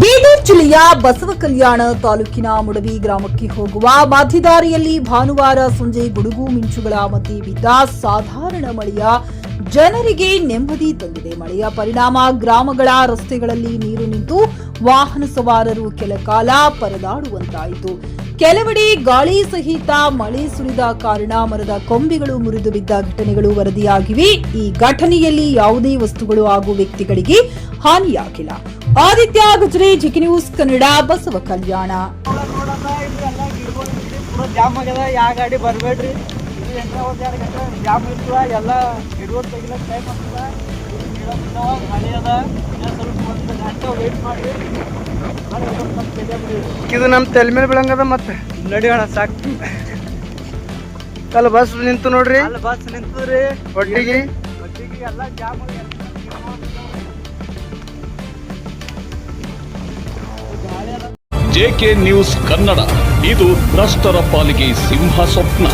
ಬೀದರ್ ಜಿಲ್ಲೆಯ ಬಸವಕಲ್ಯಾಣ ತಾಲೂಕಿನ ಮುಡವಿ ಗ್ರಾಮಕ್ಕೆ ಹೋಗುವ ಮಧ್ಯದಾರಿಯಲ್ಲಿ ಭಾನುವಾರ ಸಂಜೆ ಗುಡುಗು ಮಿಂಚುಗಳ ಮಧ್ಯೆ ಬಿದ್ದ ಸಾಧಾರಣ ಮಳೆಯ ಜನರಿಗೆ ನೆಮ್ಮದಿ ತಂದಿದೆ. ಮಳೆಯ ಪರಿಣಾಮ ಗ್ರಾಮಗಳ ರಸ್ತೆಗಳಲ್ಲಿ ನೀರು ನಿಂತು ವಾಹನ ಸವಾರರು ಕೆಲ ಕಾಲ ಪರದಾಡುವಂತಾಯಿತು. ಕೆಲವೆಡೆ ಗಾಳಿ ಸಹಿತ ಮಳೆ ಸುರಿದ ಕಾರಣ ಮರದ ಕೊಂಬೆಗಳು ಮುರಿದು ಬಿದ್ದ ಘಟನೆಗಳು ವರದಿಯಾಗಿವೆ. ಈ ಘಟನೆಯಲ್ಲಿ ಯಾವುದೇ ವಸ್ತುಗಳು ಹಾಗೂ ವ್ಯಕ್ತಿಗಳಿಗೆ ಹಾನಿಯಾಗಿಲ್ಲ. ಆದಿತ್ಯ ಗುಜ್ರಿ, ಜಿಕೆ ನ್ಯೂಸ್ ಕನ್ನಡ, ಬಸವ ಕಲ್ಯಾಣ. ಜಾಮ್ ಆಗ್ಯದ, ಯಾವ ಗಾಡಿ ಬರಬೇಡ್ರಿ. ಜಾಮ್ ಇರ್ತದ, ಎಲ್ಲ ಹಿಡಿಯೋದು ತೆಗಿಲಕ್ಕೆ ಟೈಮ್ ಆಗ್ತದ. ಮಳೆ ಅದ, ಸ್ವಲ್ಪ ಒಂದು ಗಂಟೆ ವೇಟ್ ಮಾಡಿ. ಇದು ನಮ್ಮ ತಲೆ ಮೇಲೆ ಬೀಳಂಗದ. ಮತ್ತೆ ನಡಿಯೋಣ ಸಾಕು. ಅಲ್ಲಿ ಬಸ್ ನಿಂತು ನೋಡ್ರಿ, ಅಲ್ಲಿ ಬಸ್ ನಿಂತದ್ರಿ. ಒಟ್ಟಿಗೆ ಎಲ್ಲ ಜಾಮ್ ಜೆಕೆ ನ್ಯೂಸ್ ಕನ್ನಡ, ಇದು ಭ್ರಷ್ಟರ ಪಾಲಿಗೆ ಸಿಂಹ ಸ್ವಪ್ನ.